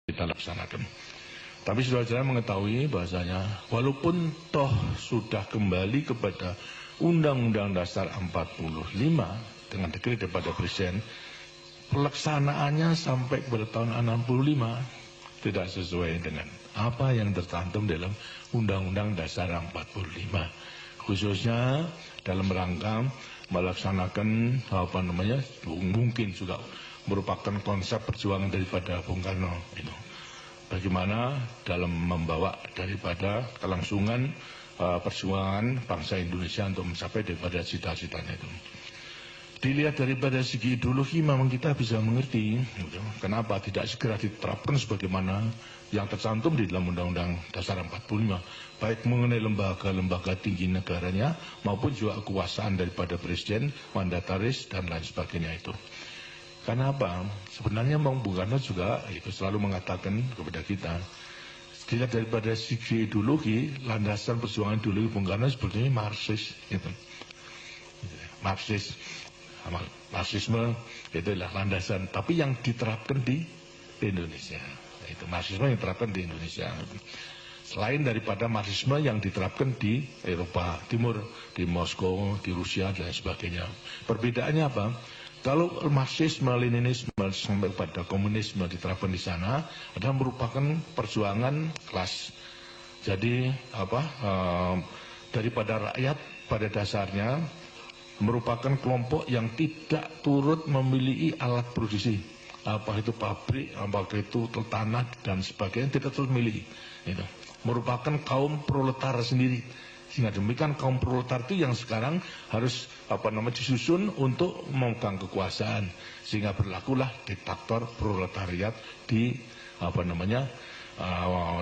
kita laksanakan. Tapi saudara-saudara mengetahui bahasanya walaupun toh sudah kembali kepada Undang-Undang Dasar 45 dengan dekret daripada Presiden, pelaksanaannya sampai kepada tahun 65 tidak sesuai dengan apa yang tercantum dalam Undang-Undang Dasar 45, khususnya dalam rangka melaksanakan mungkin juga merupakan konsep perjuangan daripada Bung Karno itu. Bagaimana dalam membawa daripada kelangsungan perjuangan bangsa Indonesia untuk mencapai daripada cita-citanya itu. Dilihat daripada segi ideologi memang kita bisa mengerti kenapa tidak segera diterapkan sebagaimana yang tercantum di dalam Undang-Undang Dasar 45, baik mengenai lembaga-lembaga tinggi negaranya maupun juga kekuasaan daripada Presiden, mandataris dan lain sebagainya itu. Karena apa? Sebenarnya Bung Karno juga itu selalu mengatakan kepada kita, dilihat daripada segi ideologi, landasan perjuangan ideologi Bung Karno sebetulnya Marxis gitu. Marxisme itulah landasan, tapi yang diterapkan di Indonesia. Itu Marxisme yang diterapkan di Indonesia. Selain daripada Marxisme yang diterapkan di Eropa Timur, di Moskow, di Rusia dan sebagainya. Perbedaannya apa? Kalau Marxisme, Leninisme sampai pada komunisme diterapkan di sana adalah merupakan perjuangan kelas. Jadi daripada rakyat pada dasarnya merupakan kelompok yang tidak turut memiliki alat produksi, apa itu pabrik, apa itu tanah dan sebagainya, tidak turut memiliki. Itu merupakan kaum proletar sendiri. Sehingga demikian kaum proletar itu yang sekarang harus disusun untuk memegang kekuasaan, sehingga berlakulah diktator proletariat di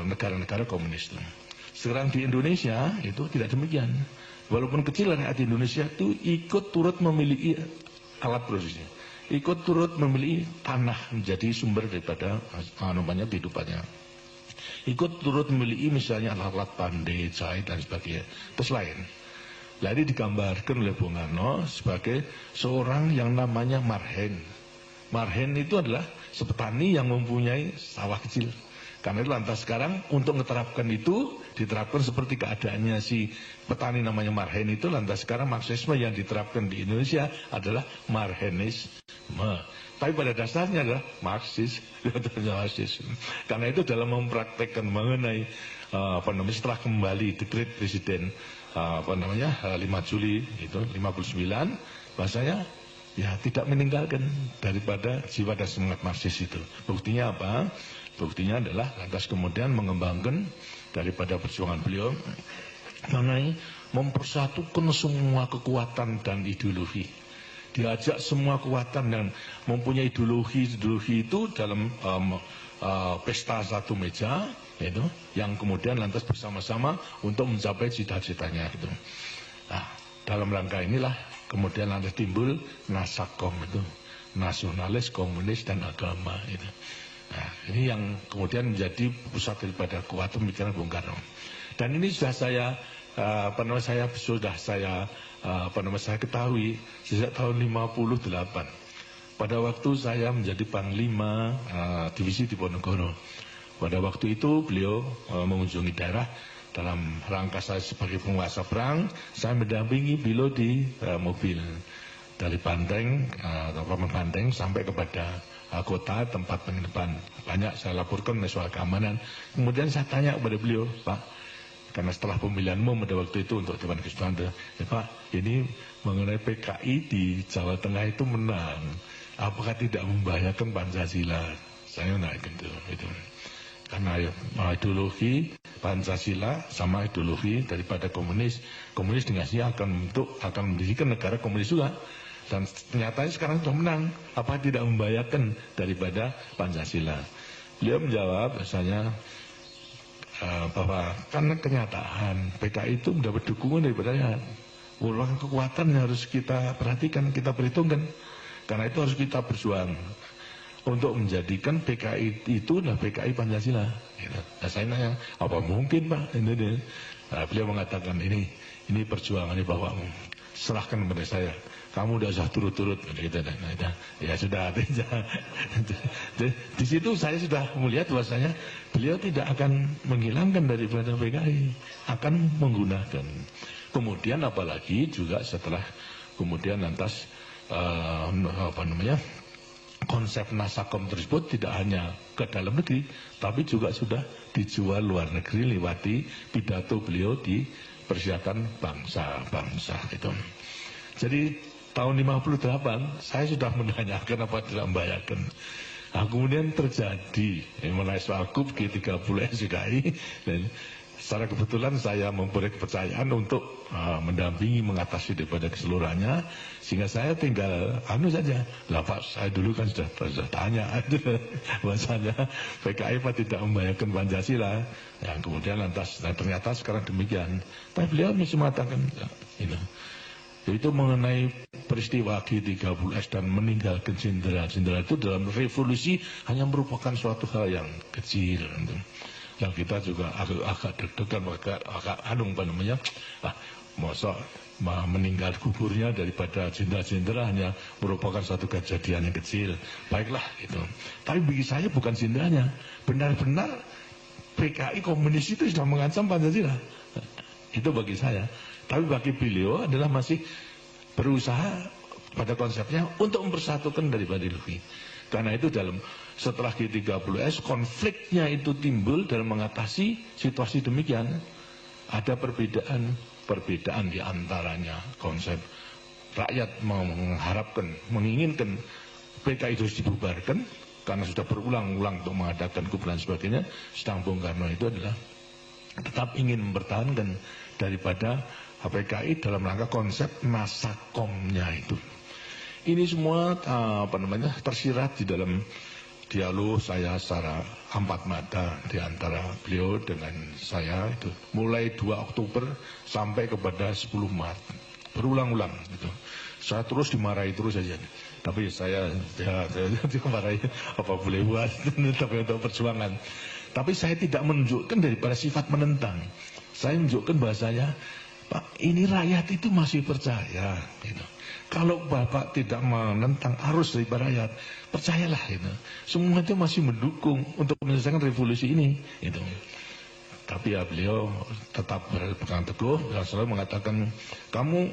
negara-negara komunis. Sekarang di Indonesia itu tidak demikian. Walaupun kecil rakyat di Indonesia itu ikut turut memiliki alat produksi, ikut turut memiliki tanah menjadi sumber daripada kehidupannya. Ikut turut memiliki misalnya alat-alat pandai, jahit dan sebagainya. Terus lain. Jadi digambarkan oleh Bung Karno sebagai seorang yang namanya marhen. Marhen itu adalah sepetani yang mempunyai sawah kecil. Karena itu lantas sekarang untuk menerapkan itu diterapkan seperti keadaannya si petani namanya marhen itu, lantas sekarang Marxisme yang diterapkan di Indonesia adalah marhenisme. Tapi pada dasarnya adalah Marxis. Karena itu dalam mempraktekkan mengenai setelah kembali dekret Presiden 5 Juli itu 59, bahasanya ya tidak meninggalkan daripada jiwa dan semangat Marxis itu. Buktinya apa? Buktinya adalah lantas kemudian mengembangkan daripada perjuangan beliau mengenai mempersatukan semua kekuatan dan ideologi. Diajak semua kekuatan dan mempunyai ideologi itu dalam pesta satu meja itu, yang kemudian lantas bersama-sama untuk mencapai cita-citanya itu. Nah, dalam rangka inilah kemudian lantas timbul Nasakom itu, nasionalis, komunis dan agama itu. Nah, ini yang kemudian menjadi pusat daripada kuat pemikiran Bung Karno. Dan ini sudah saya saya ketahui sejak tahun 58. Pada waktu saya menjadi Panglima Divisi Diponegoro. Pada waktu itu beliau mengunjungi daerah dalam rangka saya sebagai penguasa perang. Saya mendampingi beliau di mobil dari Banteng, Banteng sampai kepada kota tempat penginapan. Banyak saya laporkan soal keamanan. Kemudian saya tanya kepada beliau, Pak, karena setelah pemilihanmu pada waktu itu untuk Dewan Kesultanan, ya Pak, ini mengenai PKI di Jawa Tengah itu menang, apakah tidak membahayakan Pancasila? Saya naikkan itu. Karena ideologi Pancasila sama ideologi daripada komunis dengan sini akan mendirikan negara komunis juga. Dan ternyata sekarang sudah menang, apa tidak membahayakan daripada Pancasila? Beliau menjawab bahasanya bahwa karena kenyataan PKI itu mendapat dukungan daripada merupakan kekuatan yang harus kita perhatikan, kita perhitungkan. Karena itu harus kita berjuang untuk menjadikan PKI itu adalah PKI Pancasila. Nah, saya nanya, apa mungkin Pak? Nah, beliau mengatakan ini perjuangan ini bahwa serahkan kepada saya. Kamu udah usah turut-turut gitu. Nah, ya sudah. Di situ saya sudah melihat bahwasanya beliau tidak akan menghilangkan daripada PKI, akan menggunakan. Kemudian apalagi juga setelah kemudian lantas konsep Nasakom tersebut tidak hanya ke dalam negeri, tapi juga sudah dijual luar negeri lewati pidato beliau di persiapan bangsa-bangsa itu. Jadi tahun 58 saya sudah menanyakan apa tidak membayarkan. Nah, kemudian terjadi mengenai soal KUB G30 SDKI, dan secara kebetulan saya mempunyai kepercayaan untuk mendampingi mengatasi daripada keseluruhannya, sehingga saya tinggal saja. Lah Pak, saya dulu kan sudah tanya bahwasanya PKI Pak tidak membayarkan Pancasila. Yang kemudian lantas ternyata sekarang demikian. Tapi beliau masih mengatakan itu mengenai peristiwa G30S dan meninggalkan jenderal-jenderal itu dalam revolusi hanya merupakan suatu hal yang kecil. Yang kita juga agak deg-degan, agak masa meninggal gugurnya daripada jenderal-jenderal hanya merupakan suatu kejadian yang kecil. Baiklah itu. Tapi bagi saya bukan jenderalnya, benar-benar PKI komunis itu sudah mengancam Pancasila. Itu bagi saya. Tapi bagi beliau adalah masih berusaha pada konsepnya untuk mempersatukan daripada ideologi. Karena itu setelah G30S konfliknya itu timbul dalam mengatasi situasi demikian. Ada perbedaan di antaranya konsep rakyat mengharapkan, menginginkan PKI itu dibubarkan karena sudah berulang-ulang untuk mengadakan KUB dan sebagainya. Sedang Bung Karno itu adalah tetap ingin mempertahankan daripada PKI dalam rangka konsep Nasakomnya itu. Ini semua tersirat di dalam dialog saya secara empat mata di antara beliau dengan saya itu mulai 2 Oktober sampai kepada 10 Maret berulang-ulang gitu. Saya terus dimarahi terus saja. Tapi saya dimarahi apa boleh buat tapi untuk perjuangan. Tapi saya tidak menunjukkan daripada sifat menentang. Saya menunjukkan bahasanya, Pak, ini rakyat itu masih percaya gitu. Kalau Bapak tidak menentang arus daripada rakyat, percayalah gitu. Semua itu masih mendukung untuk menyelesaikan revolusi ini gitu. Tapi ya beliau tetap berpegang teguh dan selalu mengatakan, kamu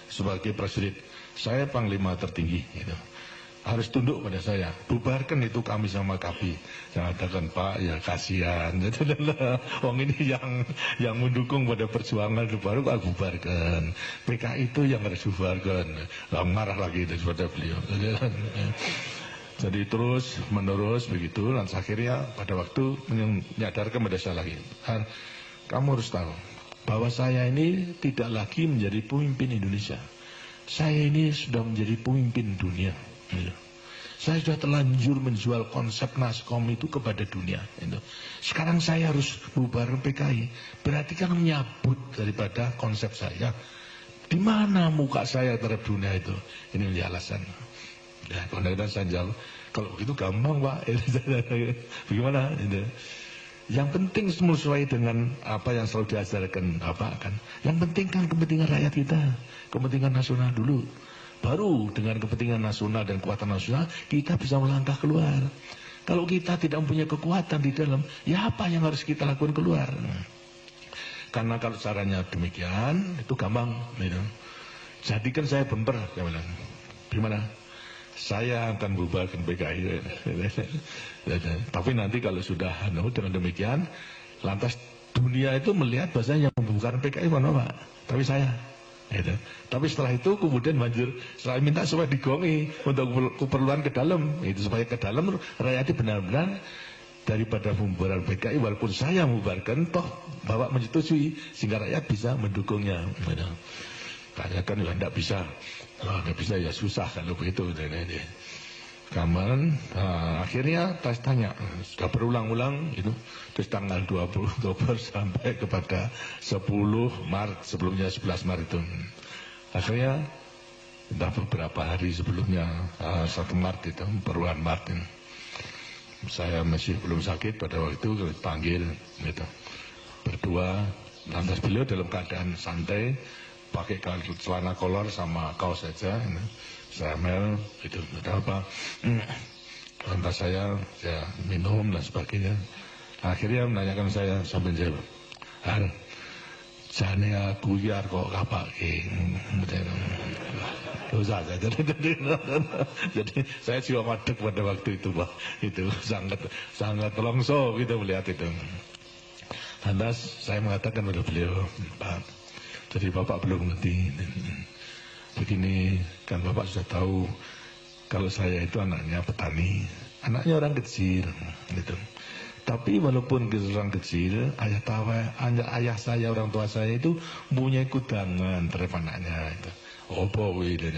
sebagai presiden, saya panglima tertinggi gitu. Harus tunduk pada saya, bubarkan itu kami sama KAPI. Saya katakan, Pak, ya kasihan. Wong ini yang mendukung pada perjuangan baru kok bubarkan. PKI itu yang harus bubarkan. Lah marah lagi itu pada beliau. Jadi terus menerus begitu, dan akhirnya pada waktu menyadarkan pada saya lagi, kamu harus tahu bahwa saya ini tidak lagi menjadi pemimpin Indonesia. Saya ini sudah menjadi pemimpin dunia. Saya sudah terlanjur menjual konsep Naskom itu kepada dunia. Sekarang saya harus bubar PKI. Berarti kan menyabut daripada konsep saya. Di mana muka saya terhadap dunia itu? Ini menjadi alasan. Ya, kalau saya jawab, kalau begitu gampang Pak. Bagaimana? Yang penting sesuai dengan apa yang selalu diajarkan Bapak kan. Yang penting kan kepentingan rakyat kita, kepentingan nasional dulu. Baru dengan kepentingan nasional dan kekuatan nasional kita bisa melangkah keluar. Kalau kita tidak mempunyai kekuatan di dalam, ya apa yang harus kita lakukan keluar? Karena kalau caranya demikian, itu gampang. Gitu. Jadikan saya bumper, saya bilang. Gimana? Saya akan bubarkan PKI. Tapi nanti kalau sudah dengan demikian, lantas dunia itu melihat bahasanya yang membubarkan PKI mana Pak? Tapi saya. Gitu. Tapi setelah itu kemudian banjir, saya minta supaya digongi untuk keperluan ke dalam, itu supaya ke dalam rakyat benar-benar daripada pembubaran PKI, walaupun saya membubarkan, toh Bapak menyetujui sehingga rakyat bisa mendukungnya. Gitu. Tanya kan ya tidak bisa, tidak bisa ya susah kalau begitu. Kaman, akhirnya tanya, sudah berulang-ulang itu, terus tanggal 20 Oktober sampai kepada 10 Maret, sebelumnya 11 Maret itu. Akhirnya, entah beberapa hari sebelumnya, 1 Maret itu, perubahan Maret ini. Saya masih belum sakit pada waktu itu, panggil gitu. Berdua, Lantas beliau dalam keadaan santai, pakai celana kolor sama kaos saja. Saya mel, itu ada apa? Lantas saya minum dan sebagainya. Akhirnya menanyakan saya sambil jawab, Har, jane aku ya kok kapak dosa saja. Jadi saya jiwa madek pada waktu itu, Pak. Itu sangat longso gitu melihat itu. Lantas saya mengatakan pada beliau, Pak, jadi Bapak belum ngerti. Begini, kan Bapak sudah tahu kalau saya itu anaknya petani, anaknya orang kecil, gitu. Tapi walaupun orang kecil, ayah saya, orang tua saya itu punya kudangan terhadap anaknya. Itu. Apa itu?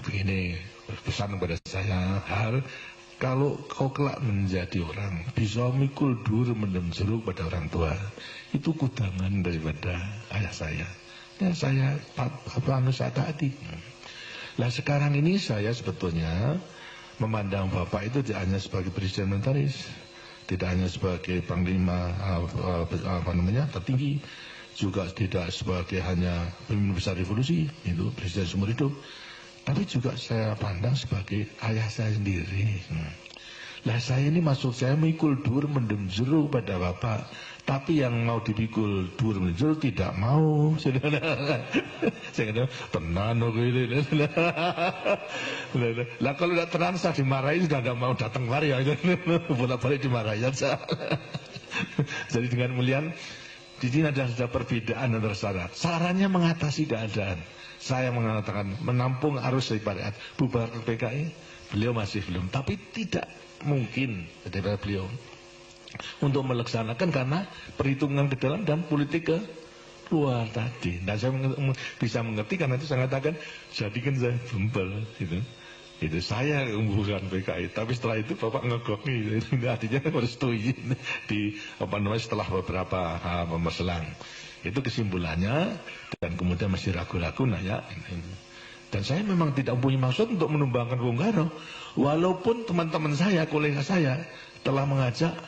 Begini, pesan kepada saya, Har, kalau kau kelak menjadi orang, bisa mikul dur mendem jeruk pada orang tua, itu kudangan daripada ayah saya. Ya saya saya taati. Nah sekarang ini saya sebetulnya memandang Bapak itu tidak hanya sebagai presiden militeris, tidak hanya sebagai panglima tertinggi, juga tidak sebagai hanya pemimpin besar revolusi, itu presiden seumur hidup, tapi juga saya pandang sebagai ayah saya sendiri. Lah saya ini maksud saya mikul dur mendem jeruk pada Bapak, tapi yang mau dipikul dur mendem jeruk tidak mau. Saya kata tenan ini. Lah kalau tidak tenang saya dimarahi, sudah tidak mau datang mari ya. Bolak-balik dimarahi saja. Jadi dengan mulian, di sini ada perbedaan antara syarat. Sarannya mengatasi keadaan. Saya mengatakan menampung arus daripada bubar PKI, beliau masih belum. Tapi tidak mungkin daripada beliau untuk melaksanakan karena perhitungan ke dalam dan politik ke luar tadi. Nah saya bisa mengerti karena itu saya katakan jadikan saya bembel gitu. Itu saya bukan PKI, tapi setelah itu Bapak ngegok nih, artinya harus setuju di setelah beberapa perselang. Itu kesimpulannya, dan kemudian masih ragu-ragu nanya. Dan saya memang tidak punya maksud untuk menumbangkan Bung Karno, walaupun teman-teman saya, kolega saya telah mengajak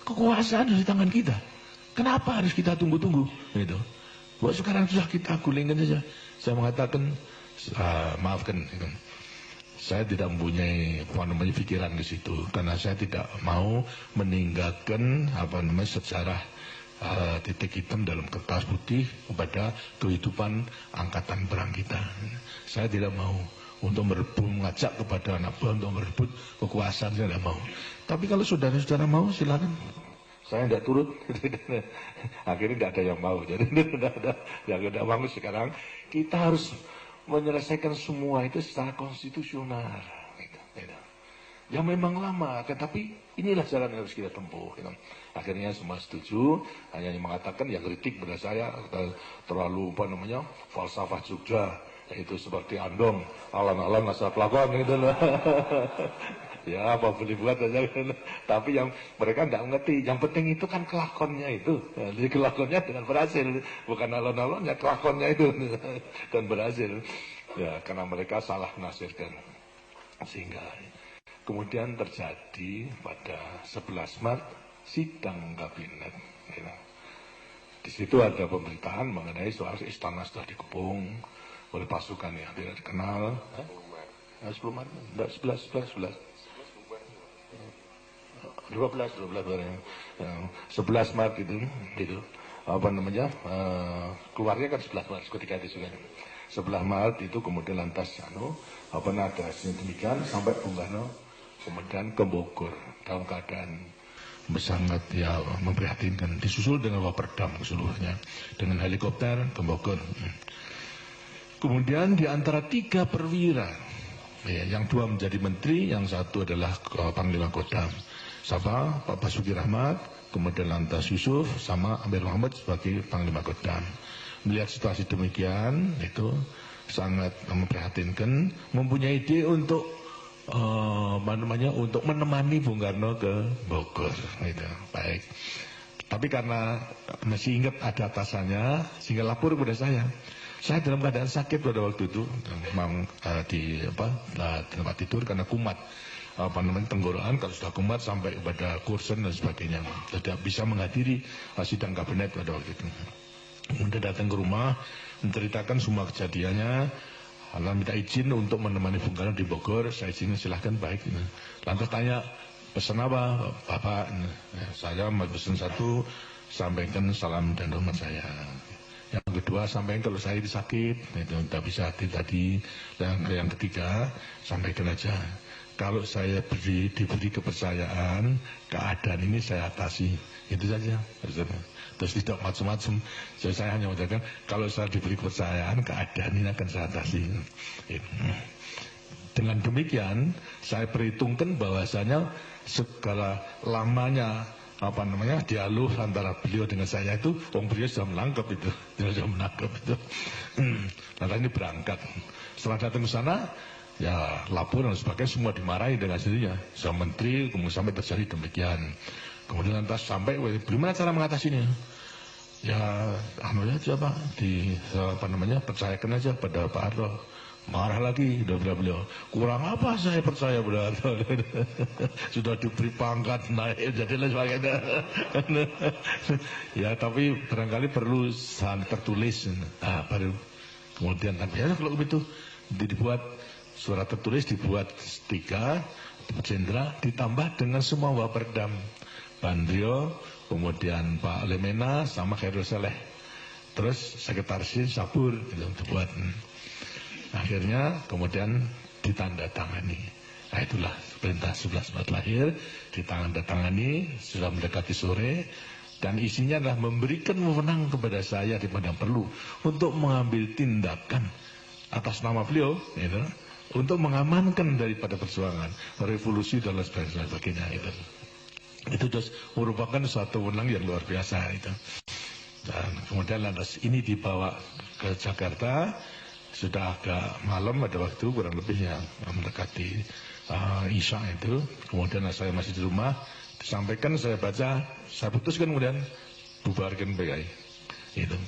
kekuasaan di tangan kita. Kenapa harus kita tunggu-tunggu? Gitu. Buat sekarang sudah kita gulingkan saja. Saya mengatakan, maafkan, gitu. Saya tidak mempunyai pikiran di situ karena saya tidak mau meninggalkan sejarah titik hitam dalam kertas putih kepada kehidupan angkatan perang kita. Saya tidak mau untuk merebut, mengajak kepada anak buah untuk merebut kekuasaan, saya tidak mau. Tapi kalau saudara-saudara mau silakan. Saya tidak turut. Akhirnya tidak ada yang mau. Jadi tidak ada yang tidak mau. Sekarang kita harus menyelesaikan semua itu secara konstitusional. Yang memang lama, tapi inilah jalan yang harus kita tempuh. Akhirnya semua setuju, hanya yang mengatakan yang kritik pada saya terlalu falsafah Jogja, yaitu seperti Andong, alam-alam asal pelakon gitu loh. Ya apa boleh buat aja kan. Tapi yang mereka tidak mengerti, yang penting itu kan kelakonnya itu. Jadi kelakonnya dengan berhasil, bukan alon-alonnya, kelakonnya itu dan berhasil. Ya karena mereka salah menafsirkan. Sehingga kemudian terjadi pada 11 Maret sidang kabinet. Di situ ada pemberitaan mengenai soal istana sudah dikepung oleh pasukan yang tidak dikenal. 10 Maret, 11. 12 11 Maret itu keluarnya kan 11 Maret ketika itu juga 11 Maret itu kemudian lantas ada demikian sampai Bung Karno kemudian ke Bogor dalam keadaan sangat memprihatinkan, disusul dengan Waperdam seluruhnya dengan helikopter ke Bogor. Kemudian di antara 3 perwira, yang 2 menjadi menteri, yang 1 adalah Panglima Kodam. Siapa? Pak Basuki Rahmat, kemudian lantas Yusuf sama Amir Muhammad sebagai Panglima Kodam. Melihat situasi demikian, itu sangat memprihatinkan, mempunyai ide untuk untuk menemani Bung Karno ke Bogor. Gitu. Baik. Tapi karena masih ingat ada atasannya, sehingga lapor kepada saya. Saya dalam keadaan sakit pada waktu itu, memang di tempat tidur karena kumat. tenggorokan, kalau sudah kumat sampai kepada kursen dan sebagainya, tidak bisa menghadiri sidang kabinet pada waktu itu. Kemudian datang ke rumah, menceritakan semua kejadiannya, lalu minta izin untuk menemani Bung Karno di Bogor. Saya izin, silahkan, baik. Lantas tanya, pesan apa Bapak? Saya mau pesan satu, sampaikan salam dan hormat saya. Yang kedua, sampaikan kalau saya sakit, itu tidak bisa hadir tadi. Yang ketiga, sampaikan aja, kalau saya diberi kepercayaan, keadaan ini saya atasi. Itu saja. Terus tidak macam-macam. Jadi saya hanya mengatakan, kalau saya diberi kepercayaan, keadaan ini akan saya atasi. Dengan demikian, saya perhitungkan bahwasanya segala lamanya dialog antara beliau dengan saya itu, beliau sudah menangkap itu, Lalu ini berangkat. Setelah datang ke sana, ya laporan dan sebagainya semua dimarahi dengan sendirinya. Sama menteri, kemudian sampai terjadi demikian. Kemudian lantas sampai, bagaimana cara mengatasinya? Ya, aja Pak, percayakan aja pada Pak Harto. Marah lagi, beliau. Kurang apa saya percaya pada Harto? Sudah diberi pangkat, naik, jadilah sebagainya. Ya, tapi barangkali perlu tertulis. Baru. Kemudian, tapi ya kalau begitu, dibuat surat tertulis, dibuat 3 jenderal, ditambah dengan semua waperdam. Bandrio, kemudian Pak Lemena, sama Khairul Saleh. Terus sekretarisnya Sabur, itu dibuat. Akhirnya kemudian ditandatangani. Nah itulah perintah 11 Maret lahir, ditandatangani, sudah mendekati sore. Dan isinya adalah memberikan wewenang kepada saya di padang perlu untuk mengambil tindakan atas nama beliau, gitu, untuk mengamankan daripada perjuangan, revolusi dan lain sebagainya. Itu just merupakan suatu wewenang yang luar biasa itu. Dan kemudian lantas ini dibawa ke Jakarta, sudah agak malam pada waktu, kurang lebihnya mendekati Isya itu. Kemudian saya masih di rumah, disampaikan, saya baca, saya putuskan kemudian bubarkan PKI. Itu.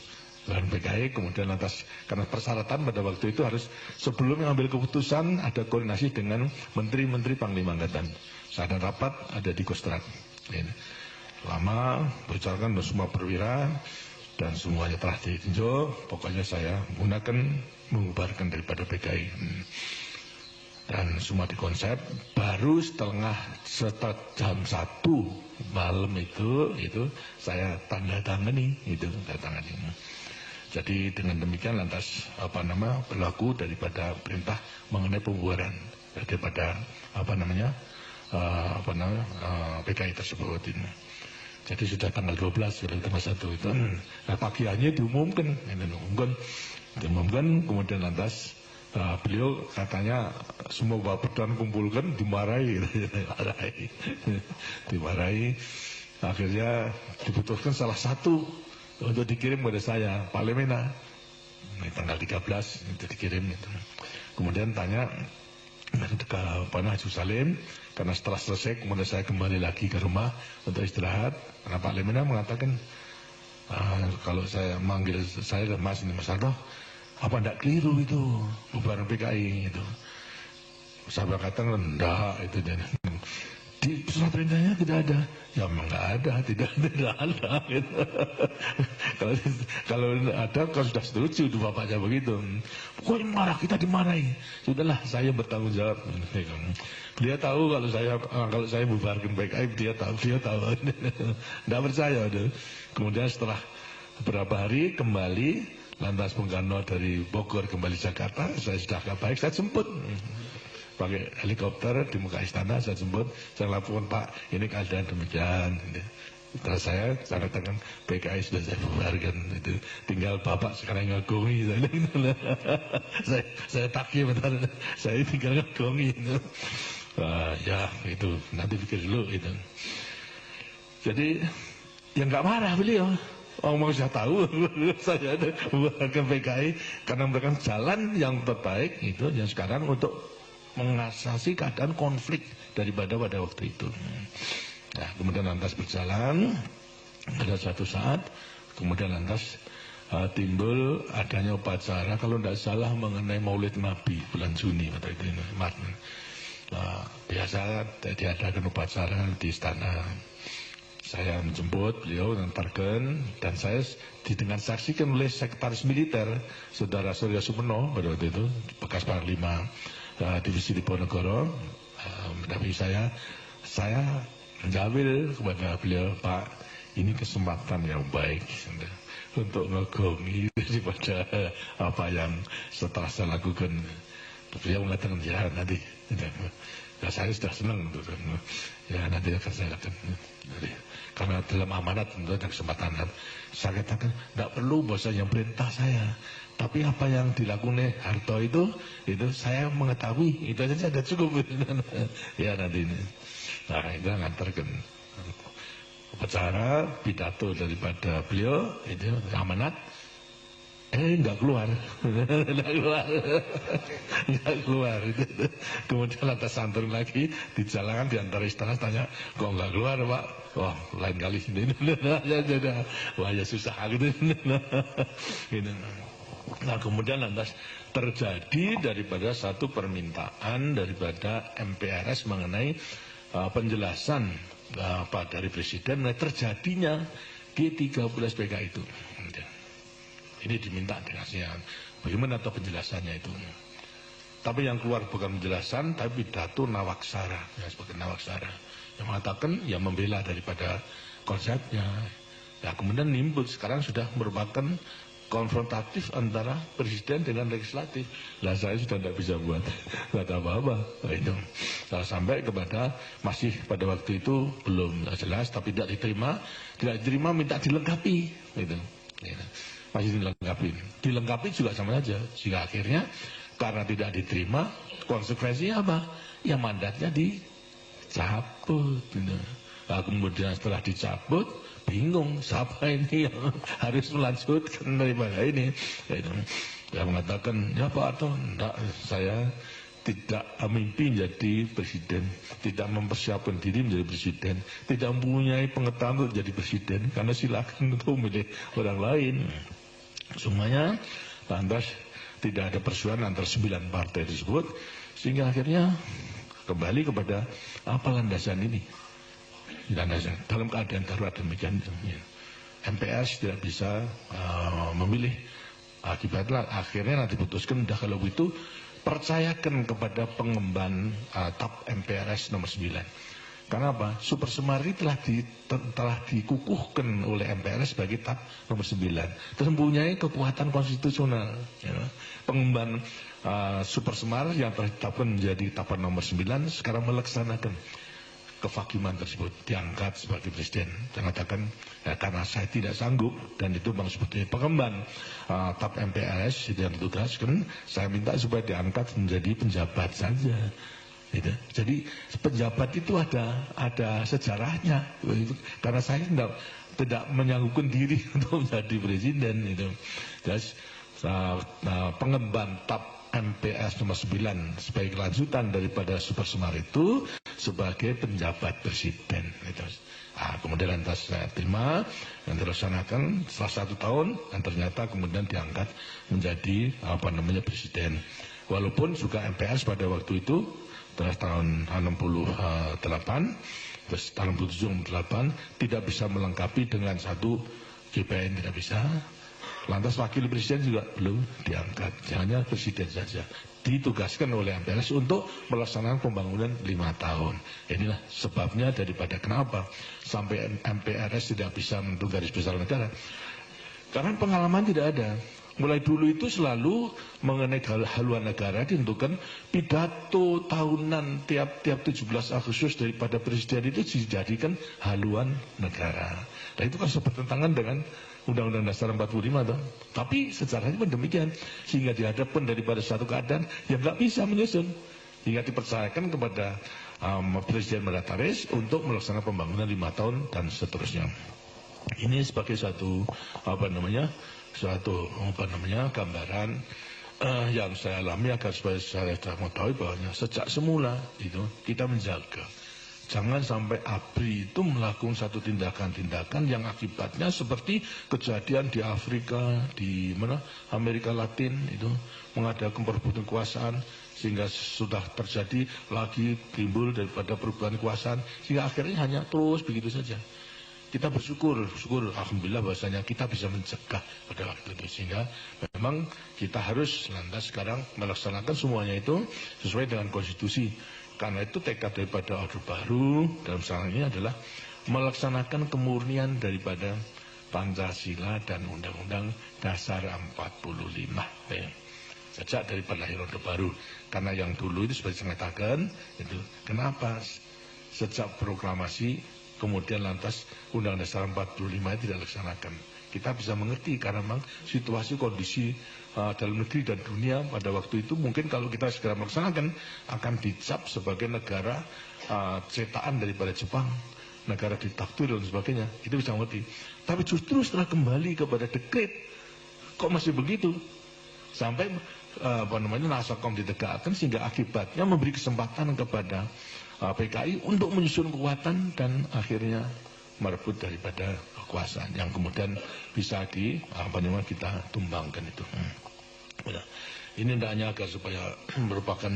Bubarkan PKI, kemudian lantas karena persyaratan pada waktu itu harus sebelum mengambil keputusan ada koordinasi dengan menteri-menteri Panglima Angkatan. Saya ada rapat, ada di Kostrad. Lama berbicara dan semua perwira dan semuanya telah ditinjau. Pokoknya saya menggunakan mengubarkan daripada PKI. Dan semua dikonsep. Baru setelah jam 1 malam itu saya tanda tangani. Jadi dengan demikian lantas berlaku daripada perintah mengenai pembubaran daripada PKI tersebut ini. Jadi sudah tanggal 12 sudah tanggal 1 itu. Nah pagiannya diumumkan, kemudian lantas beliau katanya semua waperdam kumpulkan, dimarahi. Akhirnya dibutuhkan salah satu untuk dikirim kepada saya, Pak Lemena. Tanggal 13 itu dikirim itu. Kemudian tanya ke Haji Salim, karena setelah selesai kemudian saya kembali lagi ke rumah untuk istirahat. Karena Pak Lemena mengatakan, kalau saya manggil saya dan Mas Harto, apa enggak keliru itu bubaran PKI itu? Saya berkata enggak, itu di surat perintahnya tidak ada. Ya memang enggak ada, tidak ada. Gitu. Kalau ada, kalau sudah setuju itu bapaknya begitu. Kok marah, kita dimarahi. Sudahlah, saya bertanggung jawab. Dia tahu kalau saya bubarkan PKI, dia tahu. Tidak percaya. Kemudian setelah beberapa hari kembali, lantas Bung Karno dari Bogor kembali Jakarta, saya sudah agak baik, saya jemput. Pakai helikopter di muka istana, saya jemput, saya laporkan, Pak, ini keadaan demikian. Terus saya katakan PKI sudah saya bubarkan, itu tinggal Bapak sekarang ngagongi. Saya takir bentar, saya tinggal ngagongi. Ya itu nanti pikir dulu itu. Jadi yang nggak marah beliau. Mau saya tahu saya ada bubarkan PKI karena memberikan jalan yang terbaik itu yang sekarang untuk mengatasi keadaan konflik daripada pada waktu itu. Nah, kemudian lantas berjalan pada suatu saat, kemudian lantas timbul adanya upacara kalau tidak salah mengenai Maulid Nabi bulan Juni pada itu Maret. biasa diadakan upacara di istana. Saya menjemput beliau, mengantarkan, dan saya didengar saksikan oleh sekretaris militer, Saudara Surya Supono, pada waktu itu, bekas Panglima Divisi Diponegoro. Tapi saya menjawil kepada beliau, Pak, ini kesempatan yang baik untuk ngegongi daripada apa yang setelah saya lakukan. Beliau mengatakan, ya nanti, ya saya sudah senang, ya nanti akan saya lakukan. Karena dalam amanat tentu ada kesempatan. Saya katakan tidak perlu bosnya yang perintah saya, tapi apa yang dilakukan Harto itu saya mengetahui, itu saja sudah cukup. Ya nanti ini, nah itu ngantarkan upacara pidato daripada beliau itu amanat. Enggak keluar. Enggak keluar. Kemudian lantas santun lagi di jalanan di antara istana tanya, kok enggak keluar, Pak? Wah, lain kali ini. Wah, ya susah gitu. Nah, kemudian lantas terjadi daripada satu permintaan daripada MPRS mengenai penjelasan dari Presiden mengenai terjadinya G13 PK itu. Ini diminta dikasihkan. Bagaimana atau penjelasannya itu? Tapi yang keluar bukan penjelasan, tapi pidato Nawaksara, ya, sebagai Nawaksara yang mengatakan, yang membela daripada konsepnya. Ya, kemudian nimbul sekarang sudah merupakan konfrontatif antara presiden dengan legislatif. Lah saya sudah tidak bisa buat apa-apa. Nah, itu sampai kepada masih pada waktu itu belum jelas, tapi tidak diterima minta dilengkapi. Gitu. Ya. Masih dilengkapi juga sama saja. Sehingga akhirnya karena tidak diterima, konsekuensinya apa? Ya mandatnya dicabut. Gitu. Nah, kemudian setelah dicabut, bingung siapa ini yang harus melanjutkan daripada ini. Ya mengatakan, ya Pak Harto, enggak, saya tidak mimpi menjadi presiden, tidak mempersiapkan diri menjadi presiden, tidak mempunyai pengetahuan untuk jadi presiden, karena silakan untuk memilih orang lain. Semuanya lantas tidak ada persoalan antara 9 partai tersebut, sehingga akhirnya kembali kepada apa landasan ini. Landasan dalam keadaan darurat demikian, MPS tidak bisa memilih. Akibatnya akhirnya nanti diputuskan, dah kalau itu percayakan kepada pengemban TAP MPRS nomor 9. Karena apa? Super Semar ini telah dikukuhkan oleh MPRS sebagai TAP nomor 9. Terus mempunyai kekuatan konstitusional. Ya. Pengemban Super Semar yang telah ditetapkan menjadi TAP nomor 9 sekarang melaksanakan kefakiman tersebut, diangkat sebagai presiden. Saya katakan, ya, karena saya tidak sanggup, dan itu bang sebetulnya pengemban TAP MPRS yang ditugaskan, saya minta supaya diangkat menjadi penjabat saja. Gitu. Jadi penjabat itu ada sejarahnya, gitu. Karena saya tidak menyanggupkan diri untuk menjadi presiden. Gitu. Jadi pengemban TAP MPRS nomor 9 sebagai kelanjutan daripada Super Semar itu sebagai penjabat presiden. Gitu. Kemudian lantas saya terima dan dilaksanakan setelah 1 tahun, dan ternyata kemudian diangkat menjadi presiden. Walaupun juga MPRS pada waktu itu tahun 68, terus tahun 67-68 tidak bisa melengkapi dengan satu GPN, tidak bisa. Lantas wakil presiden juga belum diangkat, hanya presiden saja. Ditugaskan oleh MPRS untuk melaksanakan pembangunan 5 tahun. Inilah sebabnya daripada kenapa sampai MPRS tidak bisa menentukan garis besar negara. Karena pengalaman tidak ada. Mulai dulu itu selalu mengenai haluan negara ditentukan pidato tahunan tiap 17 Agustus daripada presiden itu dijadikan haluan negara. Nah itu kan bertentangan dengan Undang-Undang Dasar 45 toh. Tapi sejarahnya pun demikian, sehingga dihadapkan daripada satu keadaan yang nggak bisa menyusun, hingga dipercayakan kepada Presiden Mandataris untuk melaksanakan pembangunan 5 tahun dan seterusnya. Ini sebagai suatu gambaran yang saya alami agar supaya saya mengetahui bahwa sejak semula itu kita menjaga jangan sampai ABRI itu melakukan satu tindakan-tindakan yang akibatnya seperti kejadian di Afrika, di Amerika Latin itu mengadakan perebutan kekuasaan sehingga sudah terjadi lagi timbul daripada perubahan kekuasaan, sehingga akhirnya hanya terus begitu saja. Kita bersyukur alhamdulillah bahwasanya kita bisa mencegah pada waktu itu, sehingga memang kita harus lantas sekarang melaksanakan semuanya itu sesuai dengan konstitusi. Karena itu tekad daripada Orde Baru dalam sekarang ini adalah melaksanakan kemurnian daripada Pancasila dan Undang-Undang Dasar 45. Sejak daripada lahir Orde Baru. Karena yang dulu itu seperti saya katakan, itu kenapa sejak proklamasi kemudian lantas Undang-Undang Dasar 45 tidak dilaksanakan. Kita bisa mengerti karena memang situasi kondisi dalam negeri dan dunia pada waktu itu mungkin kalau kita segera melaksanakan akan dicap sebagai negara cetakan daripada Jepang, negara diktator dan sebagainya. Itu bisa mengerti. Tapi justru setelah kembali kepada dekret, kok masih begitu? Sampai Nasakom ditegakkan sehingga akibatnya memberi kesempatan kepada PKI untuk menyusun kekuatan dan akhirnya merebut daripada kekuasaan yang kemudian bisa kita tumbangkan itu. Ini tidak hanya agar supaya merupakan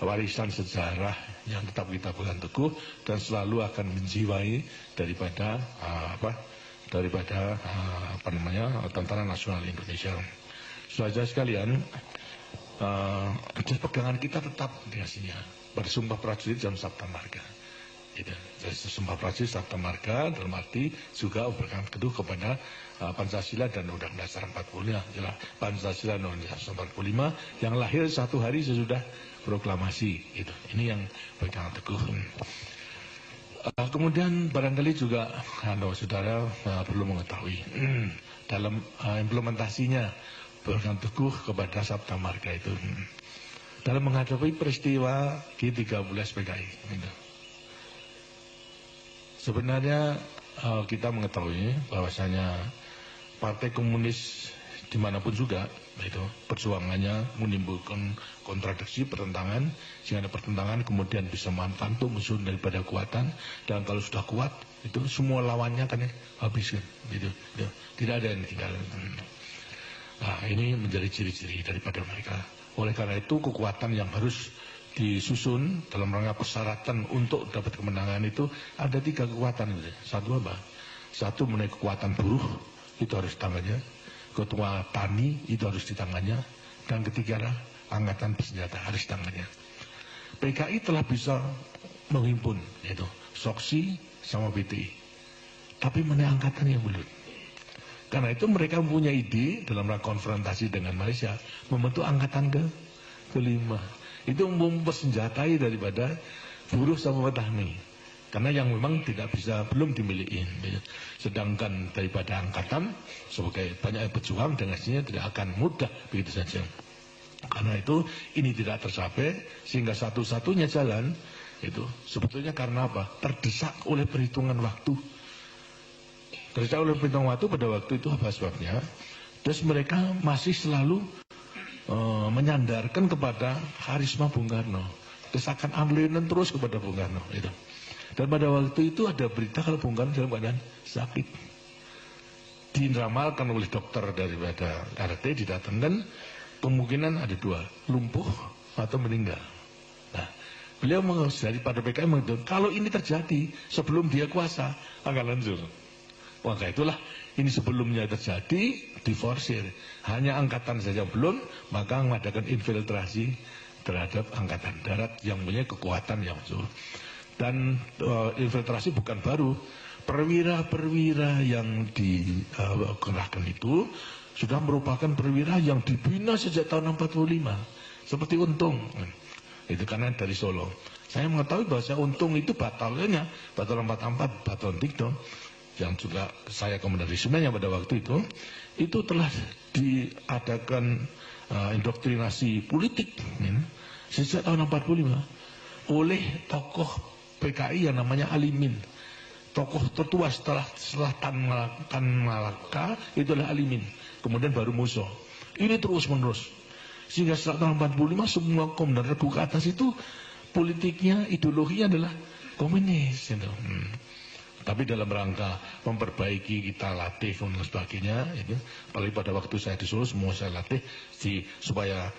warisan sejarah yang tetap kita pegang teguh dan selalu akan menjiwai daripada tentara nasional Indonesia. Saudara sekalian, pegangan kita tetap di sini bersumpah prajurit dalam Sabta Marga. Jadi sumpah prajurit Sabta Marga dalam arti juga berpegang teguh kepada Pancasila dan Undang-Undang Dasar 45. Jelas Pancasila dan Undang-Undang Dasar 45 yang lahir satu hari sesudah proklamasi. Itu. Ini yang berpegang teguh. Kemudian barangkali juga saudara perlu mengetahui dalam implementasinya berpegang teguh kepada Sabta Marga itu. Dalam menghadapi peristiwa G13 PKI. Sebenarnya kita mengetahui bahwasanya Partai Komunis dimanapun juga itu perjuangannya menimbulkan kontradiksi, pertentangan, sehingga ada pertentangan kemudian bisa manfaat musuh daripada kekuatan, dan kalau sudah kuat itu semua lawannya kan habiskan gitu. Tidak ada yang tinggal. Nah, ini menjadi ciri-ciri daripada mereka. Oleh karena itu kekuatan yang harus disusun dalam rangka persyaratan untuk dapat kemenangan itu ada 3 kekuatan. Satu apa? Satu mengenai kekuatan buruh, itu harus di tangannya. Ketua tani itu harus di tangannya. Dan ketiga adalah angkatan bersenjata harus di tangannya. PKI telah bisa menghimpun yaitu Soksi sama BTI. Tapi mengenai angkatan yang belum. Karena itu mereka mempunyai ide dalam rangka konfrontasi dengan Malaysia membentuk angkatan kelima. Itu mempersenjatai daripada buruh sama petani. Karena yang memang tidak bisa, belum dimiliki. Sedangkan daripada angkatan sebagai banyak yang berjuang dengan hasilnya tidak akan mudah begitu saja. Karena itu ini tidak tercapai sehingga satu-satunya jalan itu sebetulnya karena apa? Terdesak oleh perhitungan waktu. Terdesak oleh perhitungan waktu pada waktu itu apa sebabnya? Terus mereka masih selalu menyandarkan kepada karisma Bung Karno. Desakan amlinan terus kepada Bung Karno itu. Dan pada waktu itu ada berita kalau Bung Karno dalam keadaan sakit. Diramalkan oleh dokter daripada RT, didatangkan kemungkinan ada 2, lumpuh atau meninggal. Nah, beliau daripada PKI mengatakan kalau ini terjadi sebelum dia kuasa akan hancur. Maka itulah ini sebelumnya terjadi diforsir. Hanya angkatan saja belum, maka mengadakan infiltrasi terhadap angkatan darat yang punya kekuatan yang besar. Dan infiltrasi bukan baru. Perwira-perwira yang dikerahkan itu sudah merupakan perwira yang dibina sejak tahun 45. Seperti Untung. Itu karena dari Solo. Saya mengetahui bahwa Untung itu batalionnya, Batalon 44, Batalon Tigdo, yang juga saya komandansinya pada waktu itu telah diadakan indoktrinasi politik sejak tahun 45 oleh tokoh PKI yang namanya Alimin. Tokoh tertua setelah Tan Malaka itu adalah Alimin. Kemudian baru Muso. Ini terus menerus. Sehingga setelah tahun 45 semua komandan regu ke atas itu politiknya, ideologinya adalah komunis. Tapi dalam rangka memperbaiki, kita latih dan sebagainya, itu apalagi pada waktu saya di Solo semua saya latih supaya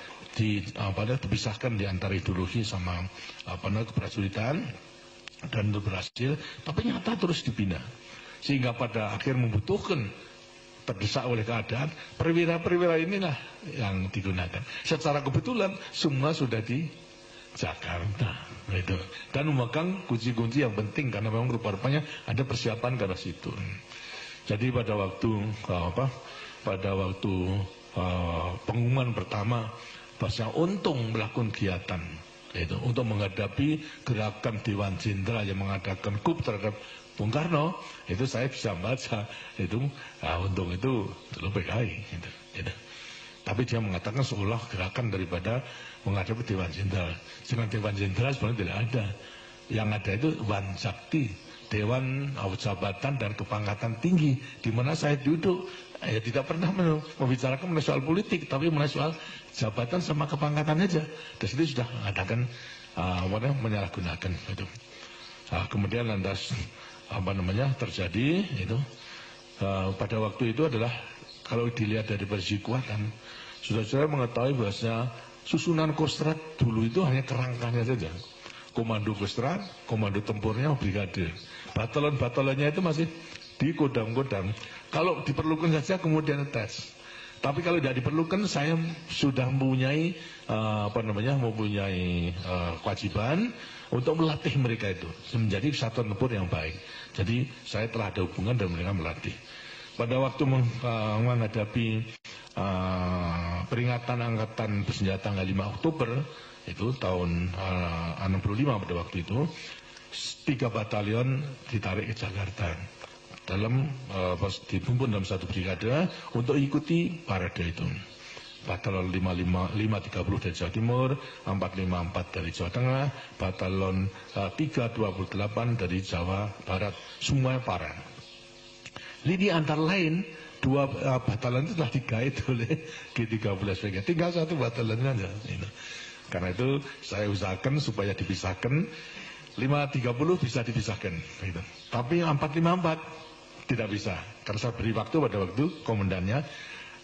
dipisahkan di antara ideologi sama keprajuritan, dan itu berhasil. Tapi nyata terus dibina sehingga pada akhir membutuhkan, terdesak oleh keadaan, perwira-perwira inilah yang digunakan. Secara kebetulan semua sudah di Jakarta, gitu. Dan memegang kunci-kunci yang penting karena memang rupa-rupanya ada persiapan ke arah situ. Jadi pada waktu pengumuman pertama bahwa Untung melakukan kegiatan itu untuk menghadapi gerakan Dewan Jenderal yang mengadakan coup terhadap Bung Karno, itu saya bisa baca itu Untung itu dulu PKI, gitu. Tapi dia mengatakan seolah gerakan daripada menghadapi Dewan Jenderal. Dengan Dewan Jenderal sebenarnya tidak ada. Yang ada itu Wanjakti, Dewan Jabatan dan Kepangkatan Tinggi, di mana saya duduk. Ya tidak pernah membicarakan mengenai soal politik, tapi mengenai soal jabatan sama kepangkatan aja. Dan itu sudah mengadakan menyalahgunakan itu. Kemudian lantas terjadi itu pada waktu itu adalah, kalau dilihat dari segi kekuatan, saudara-saudara mengetahui bahwasanya susunan Kostrad dulu itu hanya kerangkanya saja. Komando Kostrad, komando tempurnya brigade. Batalon-batalonnya itu masih di kodam-kodam. Kalau diperlukan saja kemudian tes. Tapi kalau tidak diperlukan, saya sudah mempunyai kewajiban untuk melatih mereka itu menjadi satuan tempur yang baik. Jadi saya telah ada hubungan dan mereka melatih. Pada waktu menghadapi peringatan Angkatan Bersenjata tanggal 5 Oktober itu tahun 65 pada waktu itu, 3 batalion ditarik ke Jakarta dalam dihimpun dalam satu brigade untuk ikuti parade itu. Batalon 530 dari Jawa Timur, 454 dari Jawa Tengah, Batalon 328 dari Jawa Barat, semuanya parah. Ini antara lain 2 batalon itu telah digait oleh G13PK. Tinggal 1 batalon saja. Karena itu saya usahakan supaya dipisahkan. 530 bisa dipisahkan. Tapi 454 tidak bisa. Karena saya beri waktu pada waktu komandannya.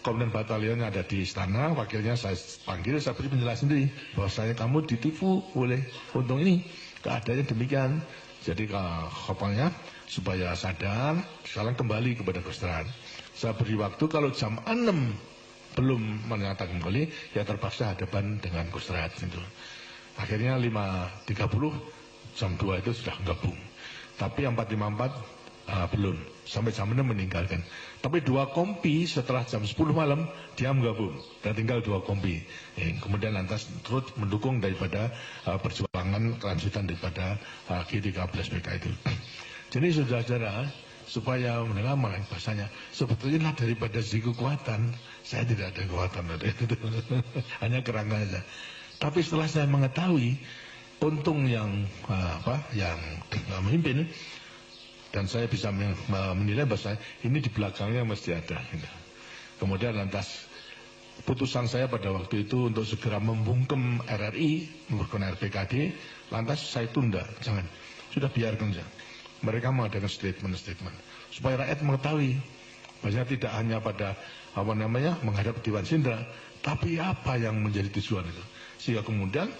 Komandan batalionnya ada di istana, wakilnya saya panggil, saya beri penjelasan sendiri bahwasanya kamu ditipu oleh Untung ini. Keadaannya demikian. Jadi kapalnya supaya sadar, sekarang kembali kepada Kostrad. Saya beri waktu, kalau jam 6 belum menyatakan kembali, ya terpaksa hadapan dengan Kostrad. Gitu. Akhirnya 5.30, jam 2 itu sudah gabung. Tapi 454 belum, sampai jam 6 meninggalkan. Tapi 2 kompi setelah jam 10 malam, dia menggabung. Dan tinggal 2 kompi. Kemudian lantas terus mendukung daripada perjuangan kelanjutan daripada G13PK itu. Jadi saudara-saudara, supaya mendengar bahasanya, sebetulnya daripada segi kekuatan, saya tidak ada kekuatan, hanya kerangka saja. Tapi setelah saya mengetahui Untung yang memimpin, dan saya bisa menilai bahwa ini di belakangnya mesti ada. Kemudian lantas putusan saya pada waktu itu untuk segera membungkem RRI, membungkem RPKD, lantas saya tunda, jangan, sudah biarkan saja. Mereka mengadakan statement supaya rakyat mengetahui bahwa tidak hanya pada menghadap Dewan Jenderal, tapi apa yang menjadi tujuan itu. Sehingga kemudian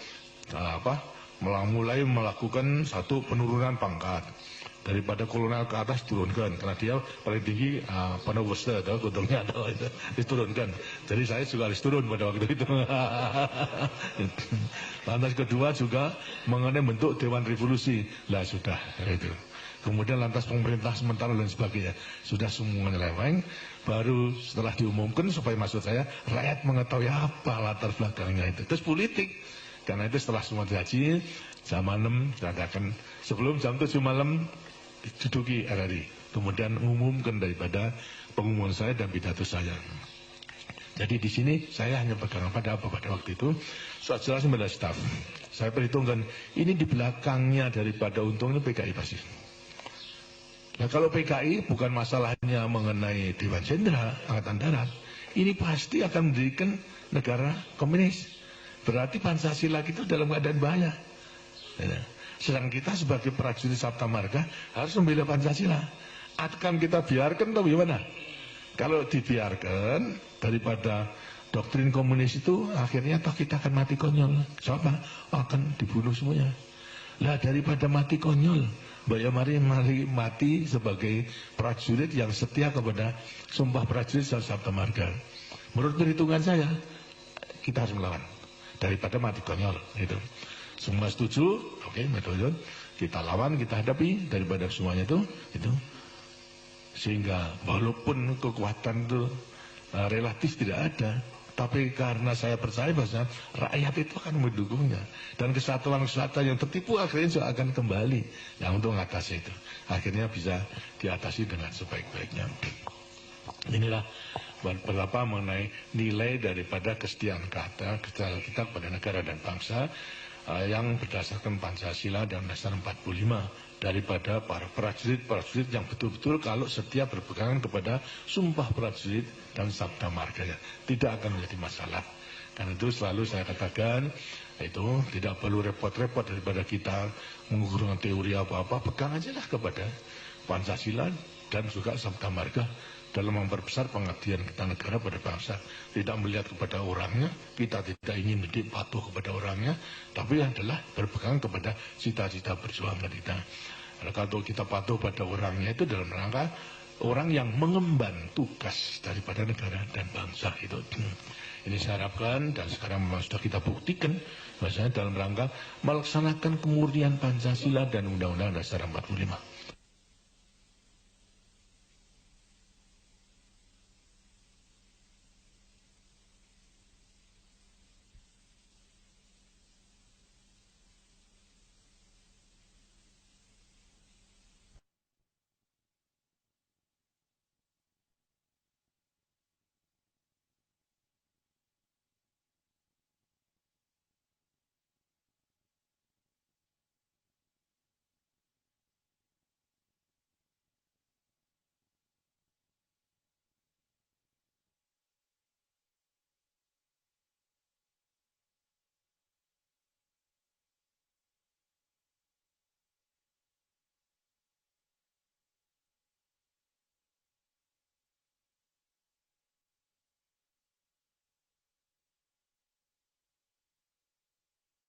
mulai melakukan satu penurunan pangkat. Daripada kolonel ke atas turunkan, karena dia paling tinggi Panawusta atau godongnya atau itu diturunkan. Jadi saya juga harus turun pada waktu itu. Lantas kedua juga mengenai bentuk Dewan Revolusi, lah sudah itu. Kemudian lantas pemerintah sementara dan sebagainya, sudah semuanya leweng. Baru setelah diumumkan, supaya maksud saya rakyat mengetahui apa latar belakangnya itu. Terus politik, karena itu setelah semua dihaji, jam 6 diadakan, sebelum jam 7 malam diduduki RRI, kemudian mengumumkan daripada pengumuman saya dan pidato saya. Jadi di sini saya hanya pegang pada apa pada waktu itu, soal jelasin pada staf. Saya perhitungkan ini di belakangnya daripada Untung ini PKI pasti. Nah kalau PKI bukan masalahnya mengenai Dewan Jenderal Angkatan Darat, ini pasti akan mendirikan negara komunis. Berarti Pancasila itu dalam keadaan bahaya. Sedang kita sebagai prajurit Sabta Marga harus membela Pancasila. Akan kita biarkan atau gimana? Kalau dibiarkan, daripada doktrin komunis itu akhirnya toh kita akan mati konyol. Siapa? Akan dibunuh semuanya. Lah daripada mati konyol, mari mati sebagai prajurit yang setia kepada sumpah prajurit Sabta Marga. Menurut perhitungan saya, kita harus melawan daripada mati konyol. Itu semua setuju, oke, metode kita lawan, kita hadapi daripada semuanya itu. Sehingga walaupun kekuatan itu relatif tidak ada, tapi karena saya percaya bahwa rakyat itu akan mendukungnya. Dan kesatuan yang tertipu akhirnya juga akan kembali. Yang untuk mengatasi itu. Akhirnya bisa diatasi dengan sebaik-baiknya. Inilah beberapa mengenai nilai daripada kesetiaan kita kepada negara dan bangsa yang berdasarkan Pancasila dan Undang-Undang 45 daripada para prajurit yang betul-betul kalau setia berpegangan kepada sumpah prajurit dan Sabta Marga, tidak akan menjadi masalah. Karena itu selalu saya katakan, itu tidak perlu repot-repot daripada kita mengukurkan teori apa-apa, pegang aja lah kepada Pancasila dan juga Sabta Marga dalam memperbesar pengabdian kita negara pada bangsa. Tidak melihat kepada orangnya, kita tidak ingin menjadi patuh kepada orangnya, tapi adalah berpegang kepada cita-cita perjuangan kita. Kalau kita patuh pada orangnya itu dalam rangka orang yang mengemban tugas daripada negara dan bangsa itu. Ini saya harapkan dan sekarang memang sudah kita buktikan bahwasanya dalam rangka melaksanakan kemurnian Pancasila dan Undang-Undang Dasar 45.